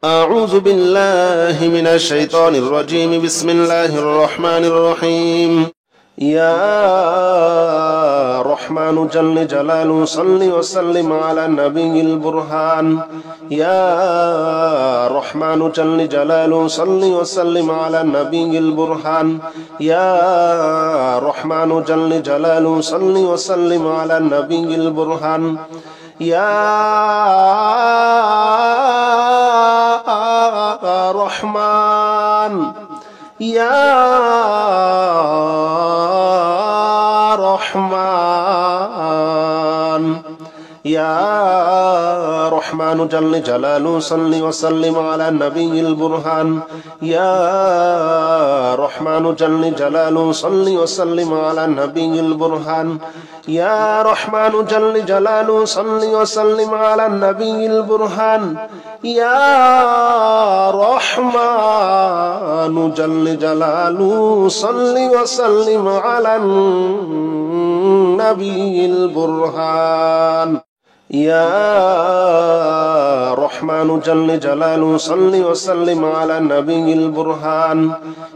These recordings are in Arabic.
أعوذ بالله من الشيطان الرجيم. بسم الله الرحمن الرحيم. يا رحمن جل جلاله صل وسلم على النبي البرهان. يا رحمن جل جلاله صل وسلم على النبي البرهان. يا رحمن جل جلاله صل وسلم على النبي البرهان. يا رحمن يا رحمن يا رحمن جل جلاله صل وسلم على النبي البرهان. يا رحمن جل جلاله صل وسلم على النبي البرهان. يا رحمن جل جلاله صل وسلم على النبي البرهان. يا رحمن جل جلاله صل وسلم على النبي البرهان. يا رحمن جل جلاله صل وسلم على النبي البرهان.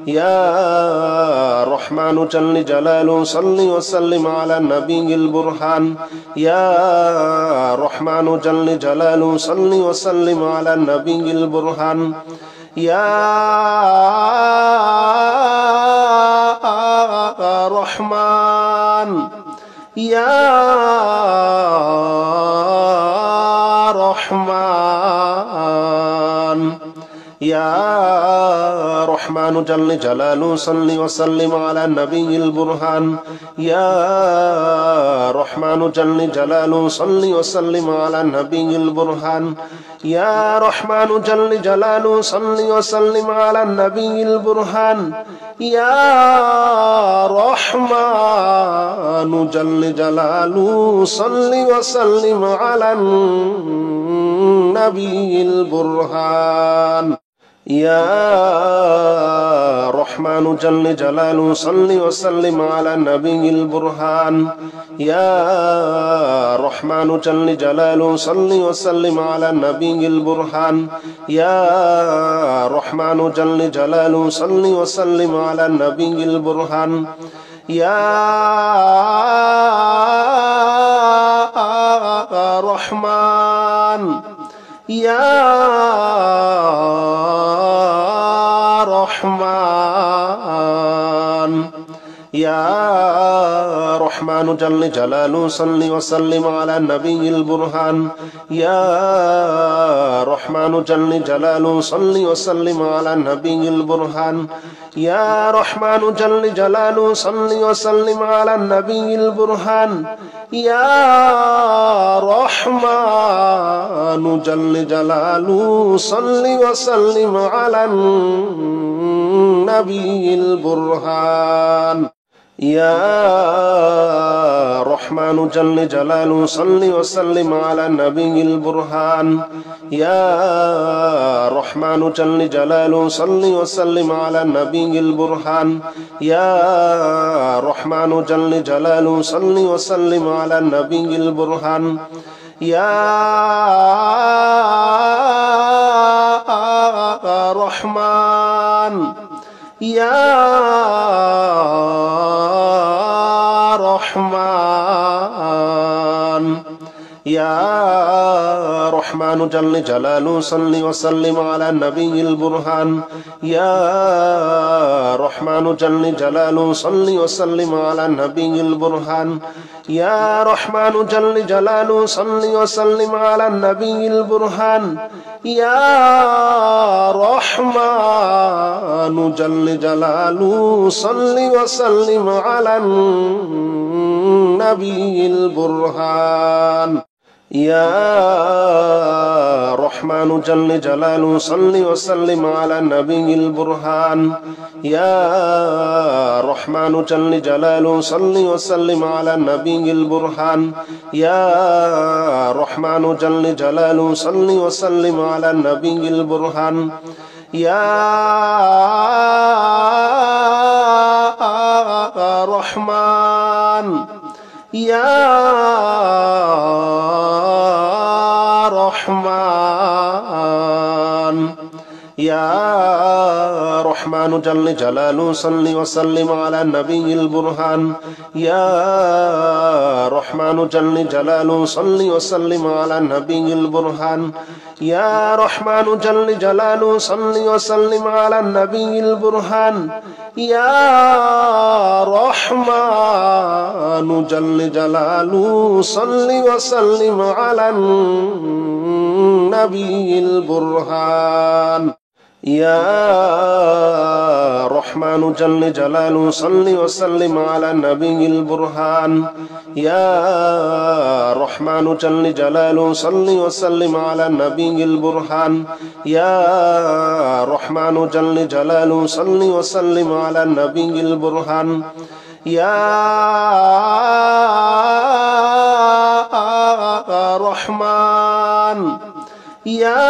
يا رحمن جل جلاله صل وسلم على النبي البرهان. يا رحمن جل جلاله صل وسلم على النبي البرهان. يا رحمن يا رحمن يا رحمن جل جلاله صل وسلم على النبي البرهان. يا رحمن جل جلاله صل وسلم على النبي البرهان. يا رحمن جل جلاله صل وسلم على النبي البرهان. يا رحمن جل جلاله صل وسلم على النبي البرهان. يا رحمن جل جلاله صل وسلم على النبي البرهان. يا رحمن جل جلاله صل وسلم على النبي البرهان. يا رحمن جل جلاله صل وسلم على النبي البرهان. يا رحمن يا رحمن يا رحمن جل جلاله صل وسلم على النبي البرهان. يا رحمن جل جلاله صل وسلم على النبي البرهان. يا رحمن جل جلاله صل وسلم على النبي البرهان. يا رحمن جل جلاله صل وسلم على النبي البرهان. يا رحمن جل جلاله صل وسلم على النبي البرهان. يا رحمن جل جلاله صل وسلم على النبي البرهان. يا رحمن جل جلاله صل وسلم على النبي البرهان. يا رحمن يا رحمن يا رحمن جل جلاله صل وسلم على النبي البرهان. يا رحمن جل جلاله صل وسلم على النبي البرهان. يا رحمن جل جلاله صل وسلم على النبي البرهان. يا رحمن جل جلاله صل وسلم على النبي البرهان. يا رحمن جل جلاله صل وسلم على النبي البرهان. يا رحمن جل جلاله صل وسلم على النبي البرهان. يا رحمن جل جلاله صل وسلم على النبي البرهان. يا رحمن يا رحمن يا رحمن جل جلاله صل وسلم على النبي البرهان يا رحمن جل جلاله صل وسلم على النبي البرهان يا رحمن جل جلاله صل وسلم على النبي البرهان يا رحمن جل جلاله صل وسلم على النبي البرهان يا رحمن جل جلاله صل وسلم على النبي البرهان يا رحمن جل جلاله صل وسلم على النبي البرهان يا رحمن جل جلاله صل وسلم على النبي البرهان يا رحمن يا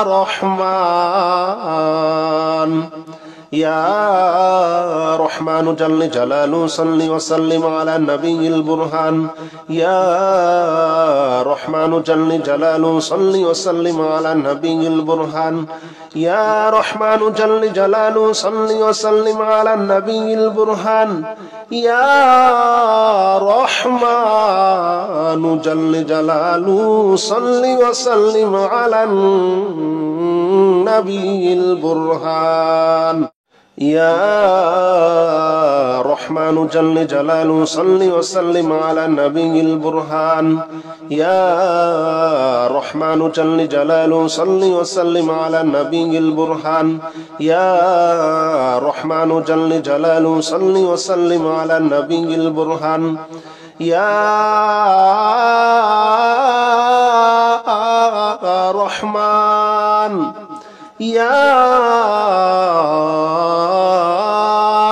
رحمن يا رحمن جل جلاله صل وسلم على النبي البرهان يا رحمن جل جلاله صل وسلم على النبي البرهان يا رحمن جل جلاله صل وسلم على النبي البرهان يا رحمن جل جلاله صل وسلم على النبي البرهان يا رحمن جل جلاله صل وسلم على النبي البرهان يا رحمن جل جلاله صل وسلم على النبي البرهان يا رحمن جل جلاله صل وسلم على النبي البرهان يا رحمن يا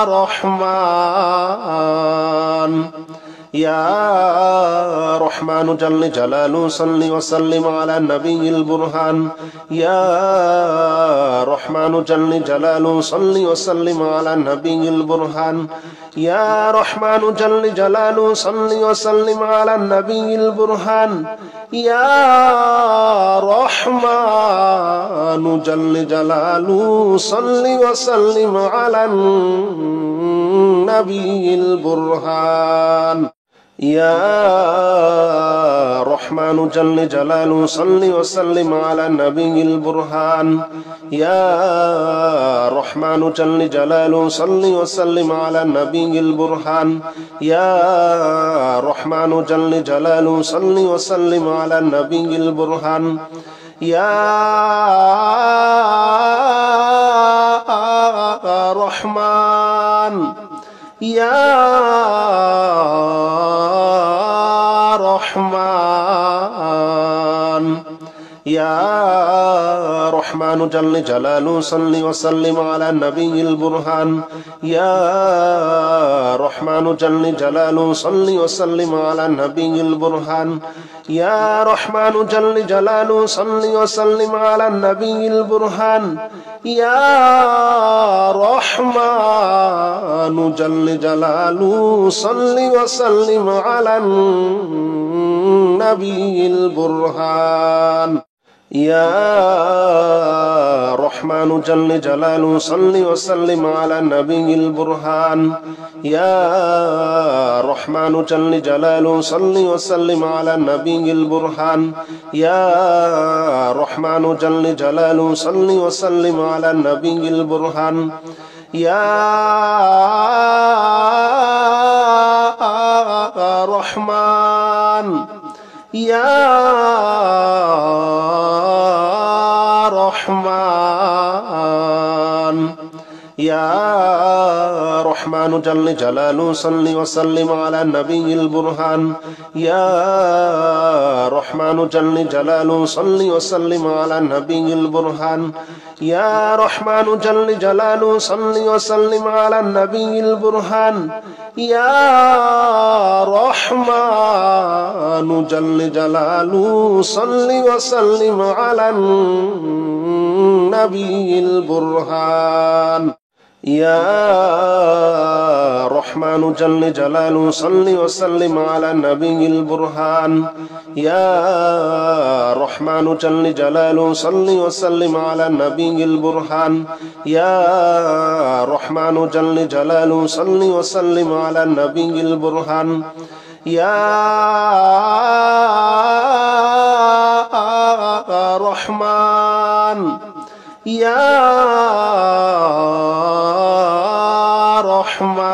رحمن يا رحمن جل جلاله صل وسلم على النبي البرهان يا رحمن جل جلاله صل وسلم على النبي البرهان يا رحمن جل جلاله صل وسلم على النبي البرهان يا رحمن جل جلاله صل وسلم على النبي البرهان يا رحمن جل جلاله صل وسلم على النبي البرهان يا رحمن جل جلاله صل وسلم على النبي البرهان يا رحمن جل جلاله صل وسلم على النبي البرهان يا رحمن يا رحمن يا رحمن جل جلاله صل وسلم على النبي البرهان يا رحمن جل جلاله صل وسلم على النبي البرهان يا رحمن جل جلاله صل وسلم على النبي البرهان يا رحمن جل جلاله صل وسلم على النبي البرهان يا رحمن جل جلاله صل وسلم على النبي البرهان يا رحمن جل جلاله صل وسلم على النبي البرهان يا رحمن جل جلاله صل وسلم على النبي البرهان يا رحمن يا رحمن يا رحمن جل جلاله صل وسلم على النبي البرهان يا رحمن جل جلاله صل وسلم على النبي البرهان يا رحمن جل جلاله صل وسلم على النبي البرهان يا رحمن جل جلاله صل وسلم على النبي البرهان يا رحمن جل جلاله صل وسلم على النبي البرهان يا رحمن جل جلاله صل وسلم على النبي البرهان يا رحمن جل جلاله صل وسلم على النبي البرهان يا رحمن يا رحمن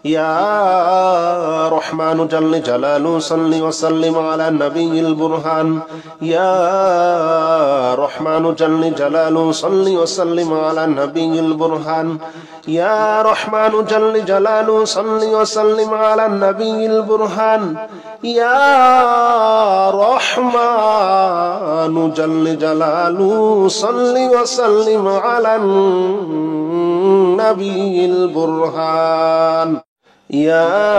يا رحمن جل جلاله صل وسلم على النبي البرهان يا رحمن جل جلاله صل وسلم على النبي البرهان يا رحمن جل جلاله صل وسلم على النبي البرهان يا رحمن جل جلاله صل وسلم على النبي البرهان يا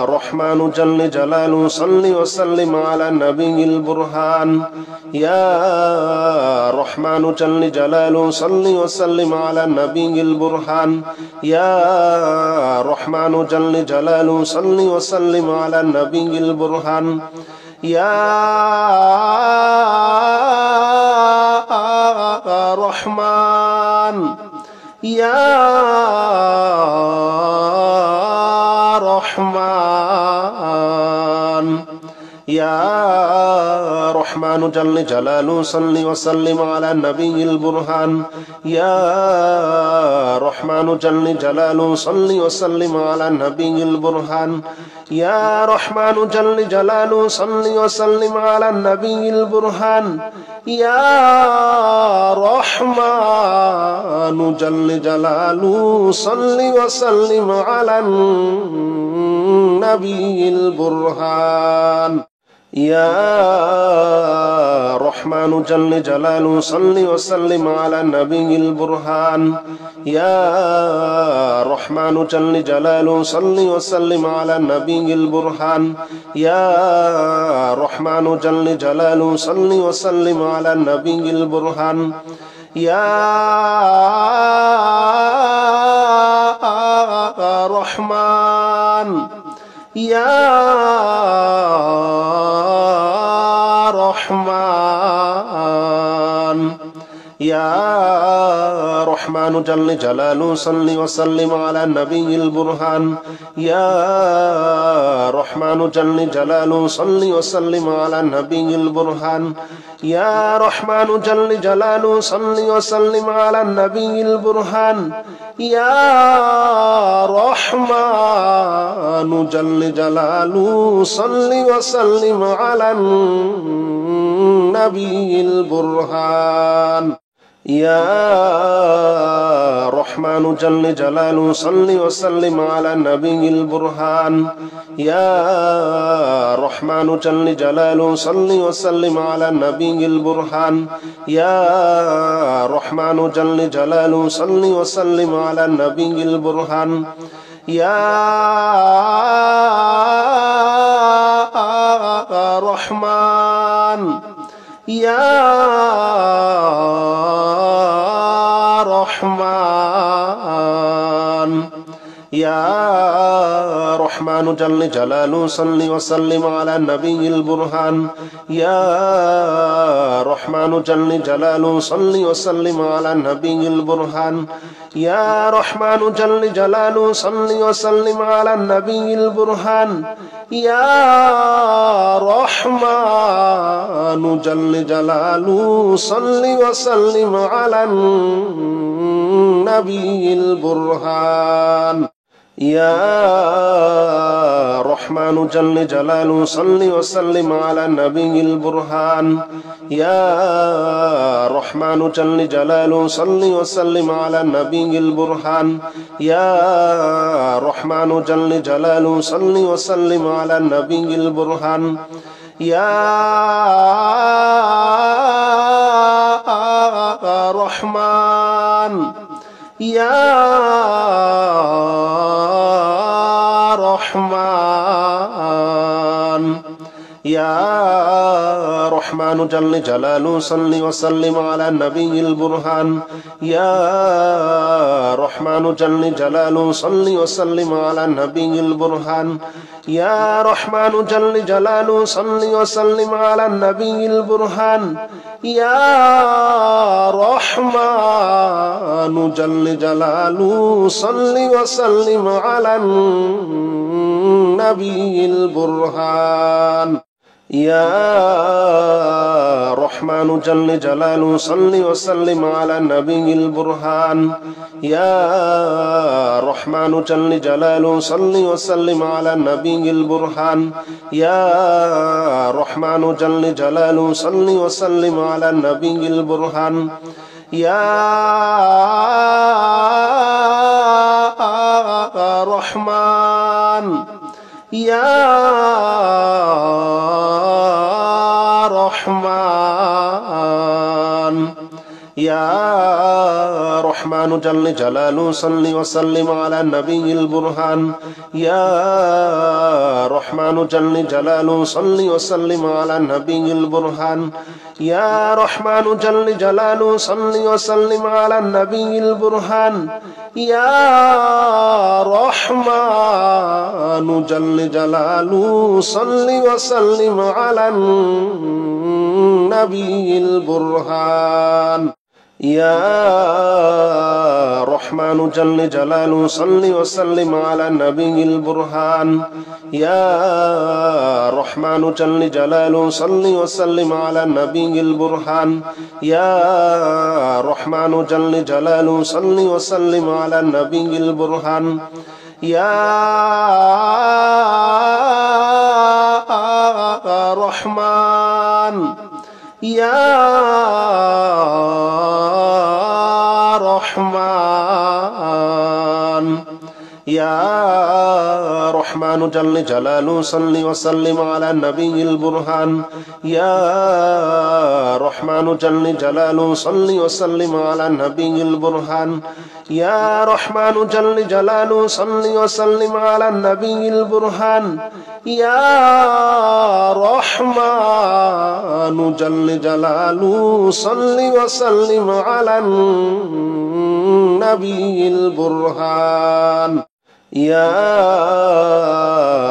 رحمن جل جلاله صل وسلم على النبي البرهان يا رحمن جل جلاله صل وسلم على النبي البرهان يا رحمن جل جلاله صل وسلم على النبي البرهان يا رحمن يا رحمن يا رحمن جل جلاله صل وسلم على النبي البرهان يا رحمن جل جلاله صل وسلم على النبي البرهان يا رحمن جل جلاله صل وسلم على النبي البرهان يا رحمن جل جلاله صل وسلم على النبي البرهان يا رحمن جل جلاله صل وسلم على النبي البرهان يا رحمن جل جلاله صل وسلم على النبي البرهان يا رحمن جل جلاله صل وسلم على النبي البرهان يا رحمن يا رحمن يا رحمن جل جلاله صل وسلم على النبي البرهان يا رحمن جل جلاله صل وسلم على النبي البرهان يا رحمن جل جلاله صل وسلم على النبي البرهان يا رحمن جل جلاله صل وسلم على النبي البرهان يا رحمن جل جلاله صل وسلم على النبي البرهان يا رحمن جل جلاله صل وسلم على النبي البرهان يا رحمن جل جلاله صل وسلم على النبي البرهان يا رحمن يا رحمن يا رحمن جل جلاله صل وسلم على النبي البرهان يا رحمن جل جلاله صل وسلم على النبي البرهان يا رحمن جل جلاله صل وسلم على النبي البرهان يا رحمن جل جلاله صل وسلم على النبي البرهان يا رحمن جل جلاله صل وسلم على النبي البرهان يا رحمن جل جلاله صل وسلم على النبي البرهان يا رحمن جل جلاله صل وسلم على النبي البرهان يا رحمن يا رحمن يا رحمن جل جلاله صل وسلم على النبي البرهان يا رحمن جل جلاله صل وسلم على النبي البرهان يا رحمن جل جلاله صل وسلم على النبي البرهان يا رحمن جل جلاله صل وسلم على النبي البرهان يا رحمن جل جلاله صل وسلم على النبي البرهان يا رحمن جل جلاله صل وسلم على النبي البرهان يا رحمن جل جلاله صل وسلم على النبي البرهان يا رحمن يا رحمن يا رحمن جل جلاله صل وسلم على النبي البرهان يا رحمن جل جلاله صل وسلم على النبي البرهان يا رحمن جل جلاله صل وسلم على النبي البرهان يا رحمن جل جلاله صل وسلم على النبي البرهان يا رحمن جل جلاله صل وسلم على النبي البرهان يا رحمن جل جلاله صل وسلم على النبي البرهان يا رحمن جل جلاله صل وسلم على النبي البرهان يا رحمن يا رحمن يا رحمن جل جلاله صل وسلم على النبي البرهان يا رحمن جل جلاله صل وسلم على النبي البرهان يا رحمن جل جلاله صل وسلم على النبي البرهان يا رحمن جل جلاله صل وسلم على النبي البرهان يا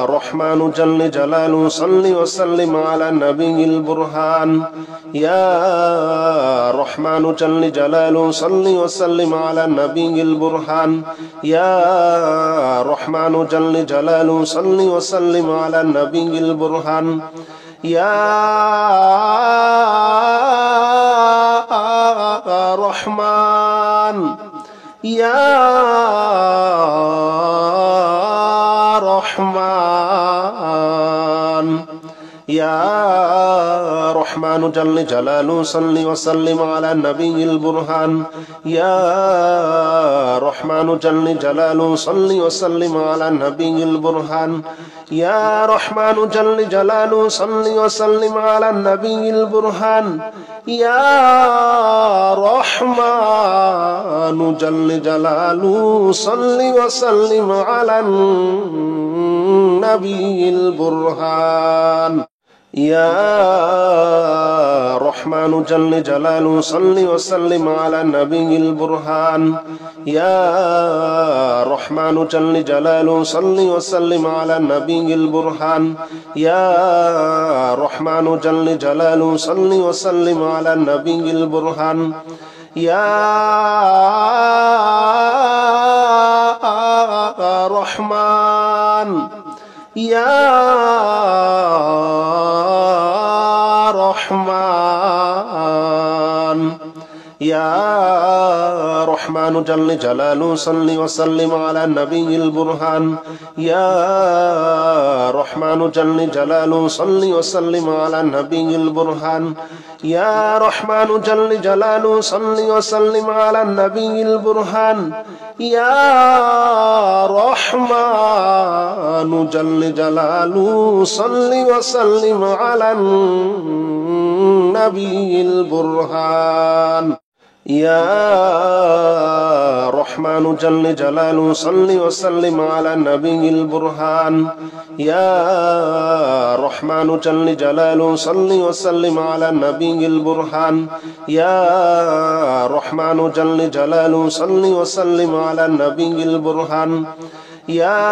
رحمن جل جلاله صل وسلم على النبي البرهان يا رحمن جل جلاله صل وسلم على النبي البرهان يا رحمن جل جلاله صل وسلم على النبي البرهان يا رحمن يا رحمن يا رحمن جل جلاله صل وسلم على النبي البرهان يا رحمن جل جلاله صل وسلم على النبي البرهان يا رحمن جل جلاله صل وسلم على النبي البرهان يا رحمن جل جلاله صل وسلم على النبي البرهان يا رحمن جل جلاله صل وسلم على النبي البرهان يا رحمن جل جلاله صل وسلم على النبي البرهان يا رحمن جل جلاله صل وسلم على النبي البرهان يا رحمن يا رحمن يا رحمن جل جلاله صل وسلم على النبي البرهان يا رحمن جل جلاله صل وسلم على النبي البرهان يا رحمن جل جلاله صل وسلم على النبي البرهان يا رحمن جل جلاله صل وسلم على النبي البرهان يا رحمن جل جلاله صل وسلم على النبي البرهان يا رحمن جل جلاله صل وسلم على النبي البرهان يا رحمن جل جلاله صل وسلم على النبي البرهان يا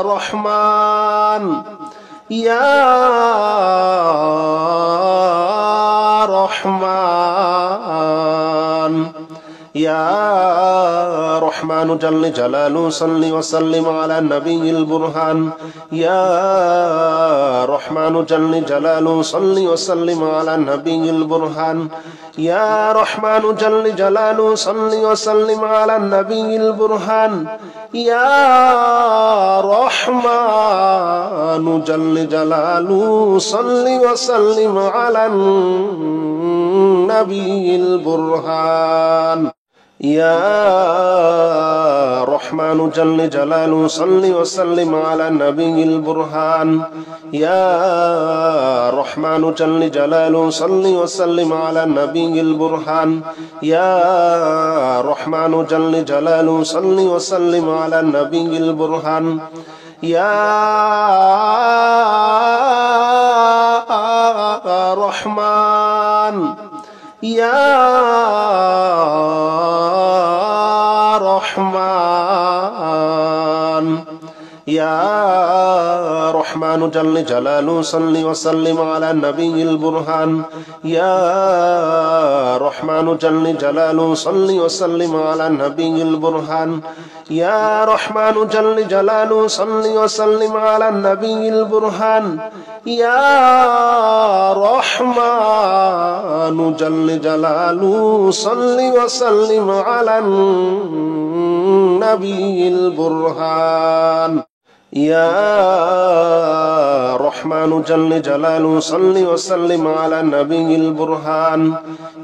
رحمن يا رحمن يا رحمن جل جلاله صل وسلم على النبي البرهان يا رحمن جل جلاله صل وسلم على النبي البرهان يا رحمن جل جلاله صل وسلم على النبي البرهان يا رحمن جل جلاله صل وسلم على النبي البرهان يا رحمن جل جلاله صل وسلم على النبي البرهان يا رحمن جل جلاله صل وسلم على النبي البرهان يا رحمن جل جلاله صل وسلم على النبي البرهان يا رحمن يا رحمن يا رحمن جل جلاله صل وسلم على النبي البرهان يا رحمن جل جلاله صل وسلم على النبي البرهان يا رحمن جل جلاله صل وسلم على النبي البرهان يا رحمن جل جلاله صل وسلم على النبي البرهان يا رحمن جل جلاله صل وسلم على النبي البرهان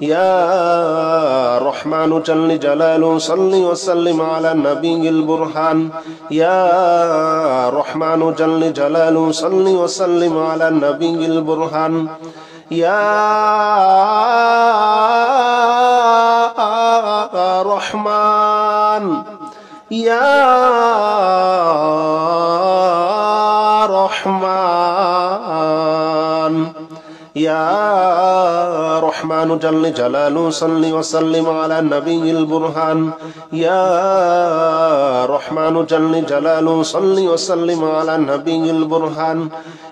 يا رحمن جل جلاله صل وسلم على النبي البرهان يا رحمن جل جلاله صل وسلم على النبي البرهان يا رحمن يا رحمن يا رحمن جل جلاله صل وسلم على النبي البرهان يا رحمن جل جلاله صل وسلم على النبي البرهان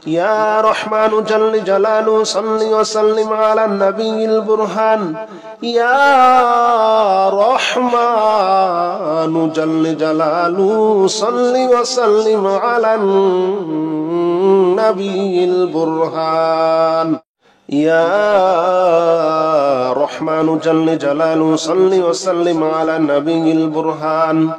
يا رحمن جل جلاله صل وسلم على النبي البرهان يا رحمن جل جلاله صل وسلم على النبي البرهان يا رحمن جل جلاله صل وسلم على النبي البرهان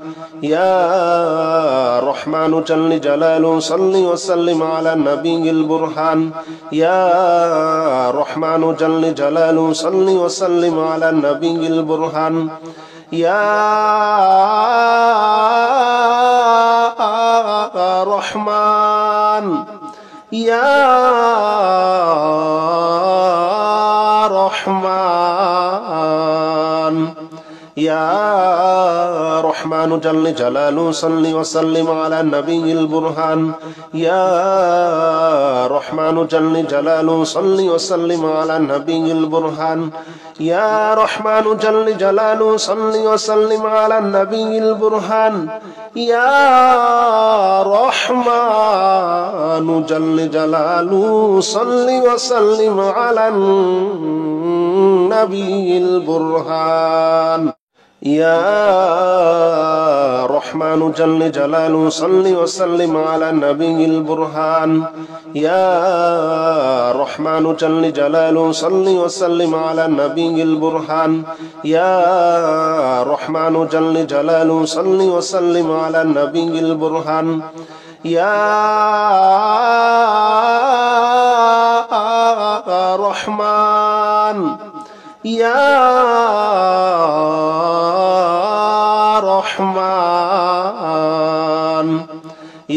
يا رحمن جل جلاله صل وسلم على النبي البرهان يا رحمن جل جلاله صل وسلم على النبي البرهان يا رحمن يا رحمن يا رحمن جل جلاله صل وسلم على النبي البرهان يا رحمن جل جلاله صل وسلم على النبي البرهان يا رحمن جل جلاله صل وسلم على النبي البرهان يا رحمن جل جلاله صل وسلم على النبي البرهان يا رحمن جل جلاله صل وسلم على النبي البرهان يا رحمن جل جلاله صل وسلم على النبي البرهان يا رحمن جل جلاله صل وسلم على النبي البرهان يا رحمن يا رحمن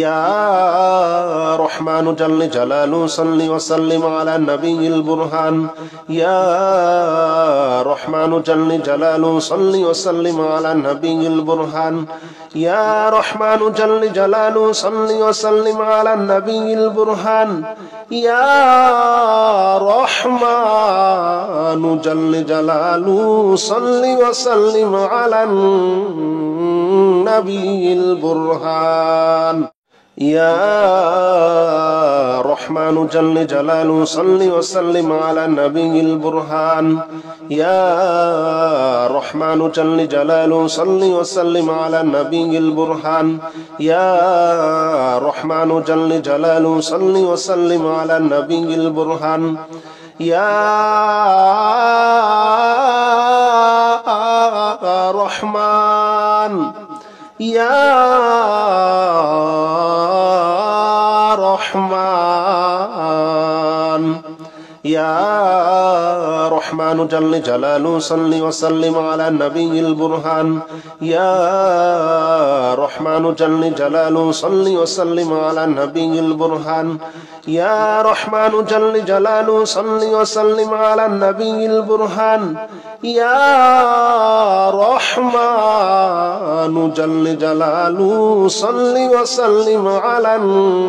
يا رحمن جل جلاله صل وسلم على النبي البرهان يا رحمن جل جلاله صل وسلم على النبي البرهان يا رحمن جل جلاله صل وسلم على النبي البرهان يا رحمن جل جلاله صل وسلم على النبي البرهان يا رحمن جل جلاله صل وسلم على النبي البرهان يا رحمن جل جلاله صل وسلم على النبي البرهان يا رحمن جل جلاله صل وسلم على النبي البرهان يا رحمن يا رحمن يا رحمن جل جلاله صل وسلم على النبي البرهان يا رحمن جل جلاله صل وسلم على النبي البرهان يا رحمن جل جلاله صل وسلم على النبي البرهان يا رحمن جل جلاله صل وسلم على النبي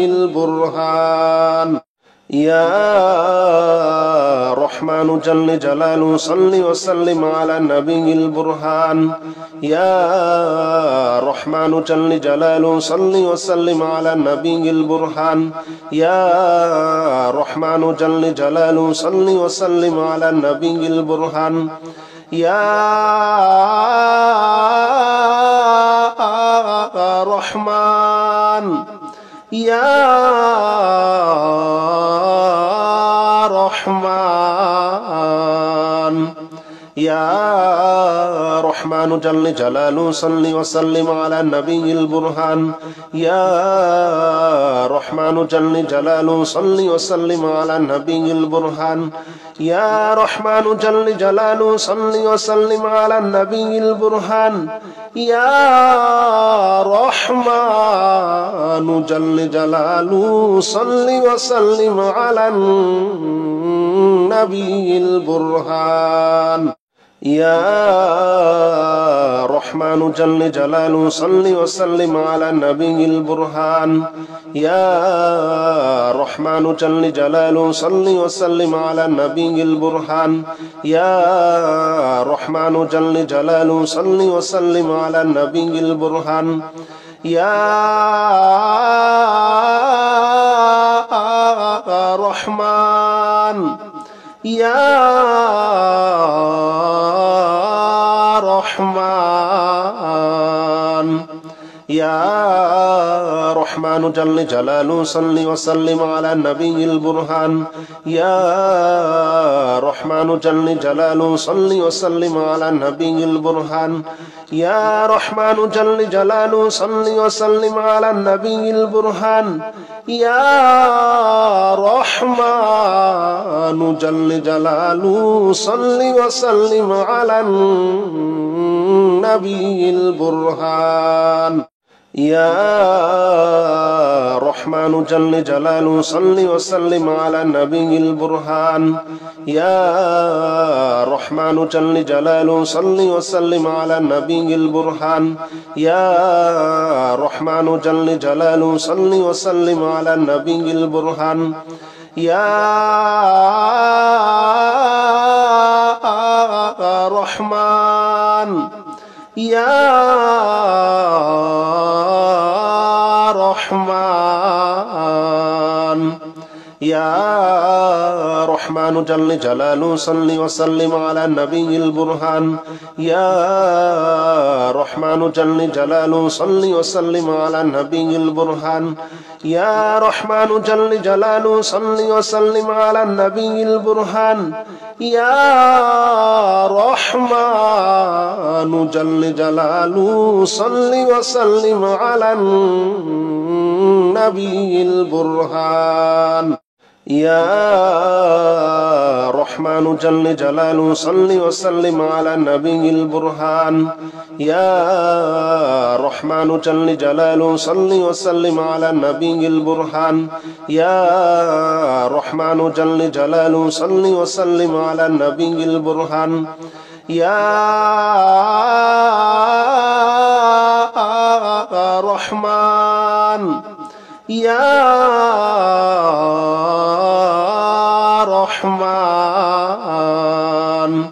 البرهان يا رحمن جل جلاله صل وسلم على النبي البرهان يا رحمن جل جلاله صل وسلم على النبي البرهان يا رحمن جل جلاله صل وسلم على النبي البرهان يا رحمن يا رحمن يا رحمن جل جلاله صل وسلم على النبي البرهان يا رحمن جل جلاله صل وسلم على النبي البرهان يا رحمن جل جلاله صل وسلم على النبي البرهان يا رحمن جل جلاله صل وسلم على النبي البرهان يا رحمن جل جلاله صل وسلم على النبي البرهان يا رحمن جل جلاله صل وسلم على النبي البرهان يا رحمن جل جلاله صل وسلم على النبي البرهان يا رحمن يا رحمن يا رحمن جل جلاله صل وسلم على النبي البرهان يا رحمن جل جلاله صل وسلم على النبي البرهان يا رحمن جل جلاله صل وسلم على النبي البرهان يا رحمن جل جلاله صل وسلم على النبي البرهان يا رحمن جل جلاله صل وسلم على النبي البرهان يا رحمن جل جلاله صل وسلم على النبي البرهان يا رحمن جل جلاله صل وسلم على النبي البرهان يا رحمن يا رحمن يا رحمن جل جلاله صل وسلم على النبي البرهان يا رحمن جل جلاله صل وسلم على النبي البرهان يا رحمن جل جلاله صل وسلم على النبي البرهان يا رحمن جل جلاله صل وسلم على النبي البرهان يا رحمن جل جلاله صل وسلم على النبي البرهان يا رحمن جل جلاله صل وسلم على النبي البرهان يا رحمن جل جلاله صل وسلم على النبي البرهان يا رحمن يا رحمن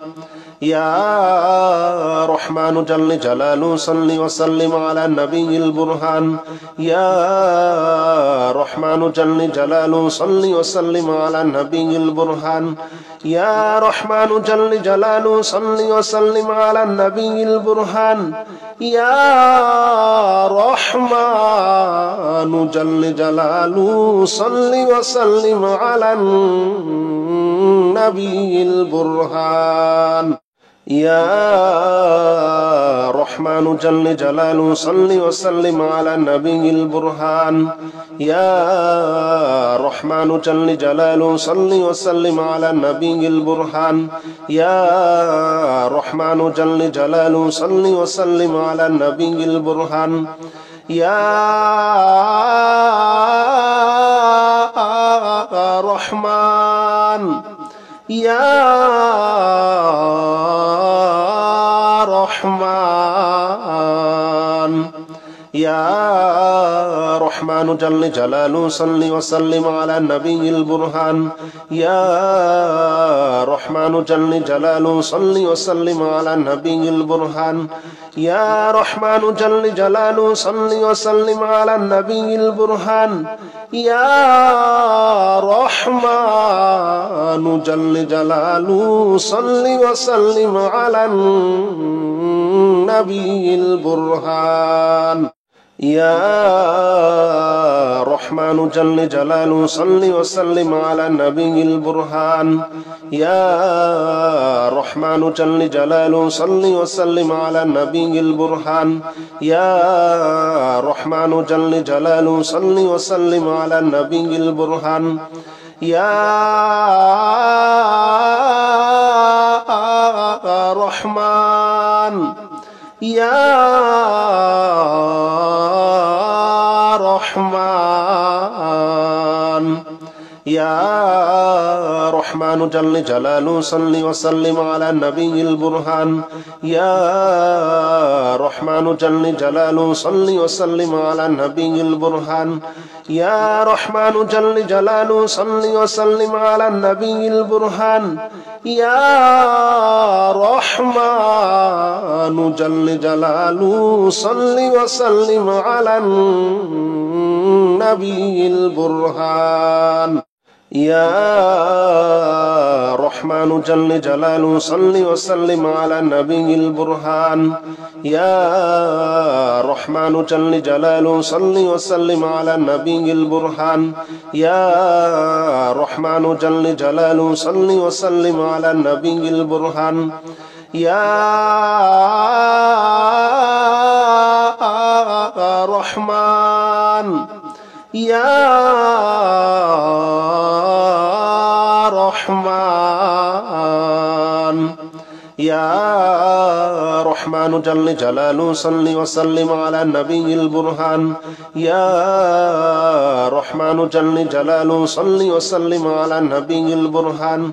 يا رحمن جل جلاله صل وسلم على النبي البرهان يا رحمن جل جلاله صل وسلم على النبي البرهان يا رحمن جل جلاله صل وسلم على النبي البرهان يا رحمن جل جلاله صل وسلم على النبي البرهان يا رحمن جل جلاله صل وسلم على النبي البرهان يا رحمن جل جلاله صل وسلم على النبي البرهان يا رحمن جل جلاله صل وسلم على النبي البرهان يا رحمن يا رحمن يا رحمن جل جلاله صل وسلم على النبي البرهان يا رحمن جل جلاله صل وسلم على النبي البرهان يا رحمن جل جلاله صل وسلم على النبي البرهان يا رحمن جل جلاله صل وسلم على النبي البرهان يا رحمن جل جلاله صل وسلم على النبي البرهان يا رحمن جل جلاله صل وسلم على النبي البرهان يا رحمن جل جلاله صل وسلم على النبي البرهان يا رحمن يا رحمن يا رحمن جل جلاله صل وسلم على النبي البرهان يا رحمن جل جلاله صل وسلم على النبي البرهان يا رحمن جل جلاله صل وسلم على النبي البرهان يا رحمن جل جلاله صل وسلم على النبي البرهان يا رحمن جل جلاله صل وسلم على النبي البرهان يا رحمن جل جلاله صل وسلم على النبي البرهان يا رحمن جل جلاله صل وسلم على النبي البرهان يا رحمن يا رحمن يا رحمن جل جلاله صل وسلم على النبي البرهان يا رحمن جل جلاله صل وسلم على النبي البرهان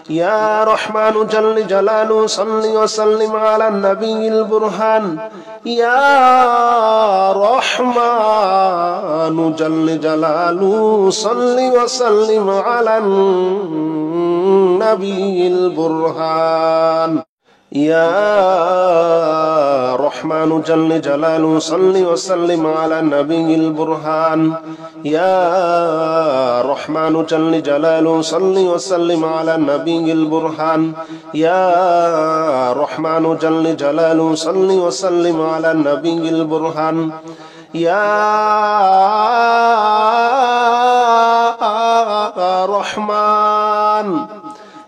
يا رحمن جل جلاله صل وسلم على النبي البرهان يا رحمن جل جلاله صل وسلم على النبي البرهان يا رحمن جل جلاله صل وسلم على النبي البرهان يا رحمن جل جلاله صل وسلم على النبي البرهان يا رحمن جل جلاله صل وسلم على النبي البرهان يا رحمن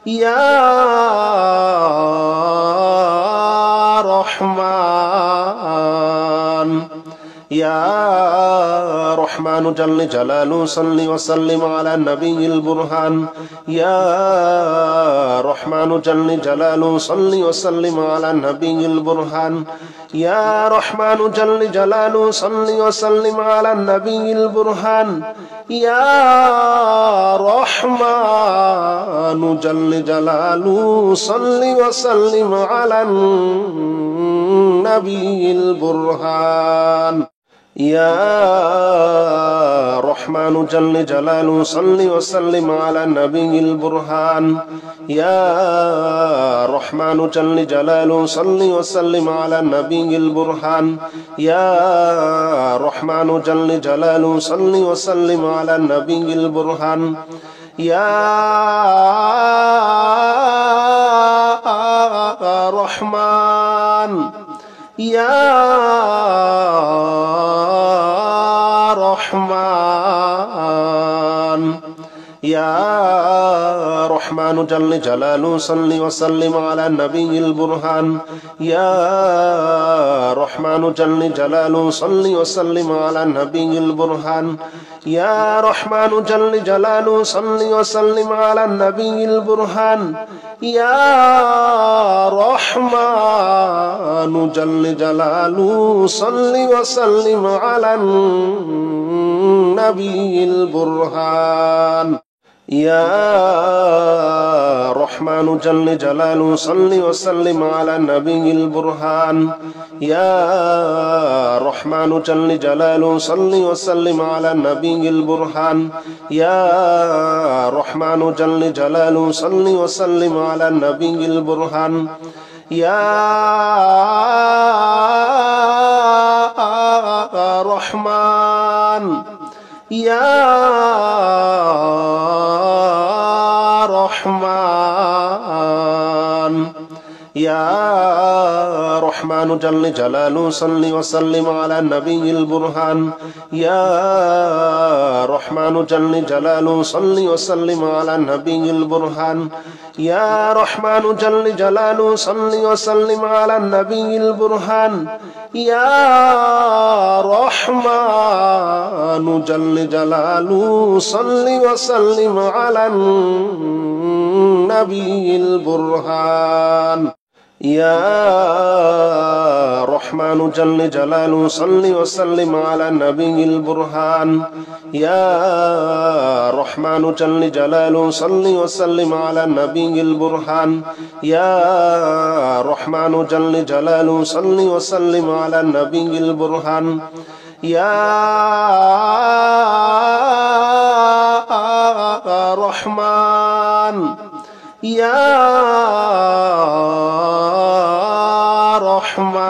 يا رحمن يا رحمن جل جلاله صل وسلم على النبي البرهان يا رحمن جل جلاله صل وسلم على النبي البرهان يا رحمن جل جلاله صل وسلم على النبي البرهان يا رحمن جل جلاله صل وسلم على النبي البرهان يا رحمن جل جلاله صل وسلم على النبي البرهان يا رحمن جل جلاله صل وسلم على النبي البرهان يا رحمن جل جلاله صل وسلم على النبي البرهان يا رحمن يا رحمن يا رحمن جل جلاله صل وسلم على النبي البرهان يا رحمن جل جلاله صل وسلم على النبي البرهان يا رحمن جل جلاله صل وسلم على النبي البرهان يا رحمن جل جلاله صل وسلم على النبي البرهان يا رحمن جل جلاله صل وسلم على النبي البرهان يا رحمن جل جلاله صل وسلم على النبي البرهان يا رحمن جل جلاله صل وسلم على النبي البرهان يا رحمن يا رحمن يا رحمن جل جلاله صل وسلم على النبي البرهان يا رحمن جل جلاله صل وسلم على النبي البرهان يا رحمن جل جلاله صل وسلم على النبي البرهان يا رحمن جل جلاله صل وسلم على النبي البرهان يا رحمن جل جلاله صل وسلم على النبي البرهان يا رحمن جل جلاله صل وسلم على النبي البرهان يا رحمن جل جلاله صل وسلم على النبي البرهان يا رحمن يا رحمن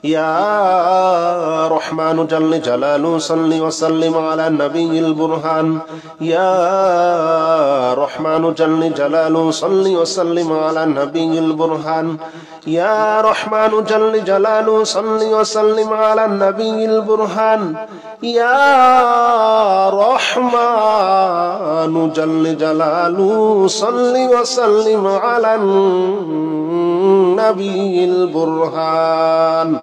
يا رحمن جل جلاله صل وسلم على النبي البرهان يا رحمن جل جلاله صل وسلم على النبي البرهان يا رحمن جل جلاله صل وسلم على النبي البرهان يا رحمن جل جلاله صل وسلم على النبي البرهان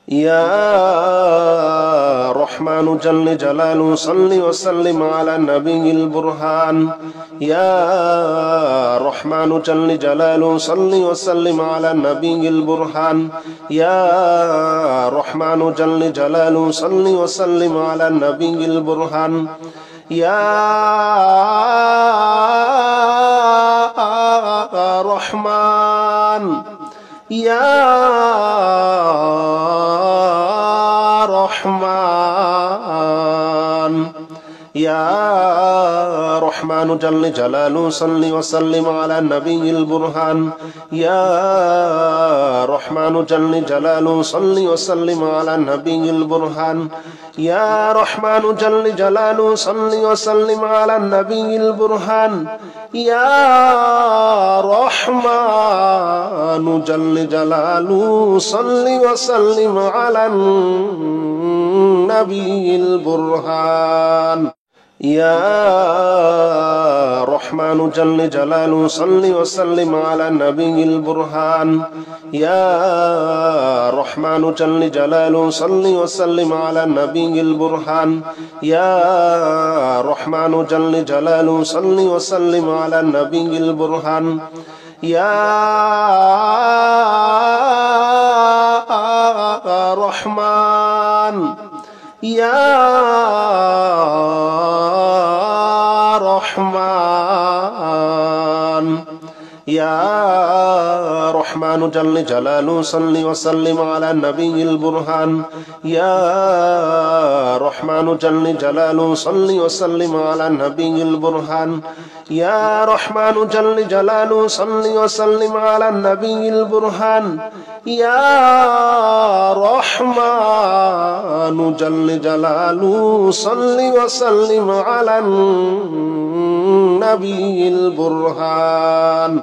يا رحمن جل جلاله صل وسلم على النبي البرهان يا رحمن جل جلاله صل وسلم على النبي البرهان يا رحمن جل جلاله صل وسلم على النبي البرهان يا رحمن يا رحمن يا رحمن جل جلاله صل وسلم على النبي البرهان يا رحمن جل جلاله صل وسلم على النبي البرهان يا رحمن جل جلاله صل وسلم على النبي البرهان يا رحمن جل جلاله صل وسلم على النبي البرهان يا رحمن جل جلاله صل وسلم على النبي البرهان يا رحمن جل جلاله صل وسلم على النبي البرهان يا رحمن جل جلاله صل وسلم على النبي البرهان يا رحمن يا رحمن يا رحمن جل جلاله صل وسلم على النبي البرهان يا رحمن جل جلاله صل وسلم على النبي البرهان يا رحمن جل جلاله صل وسلم على النبي البرهان يا رحمن جل جلاله صل وسلم على النبي البرهان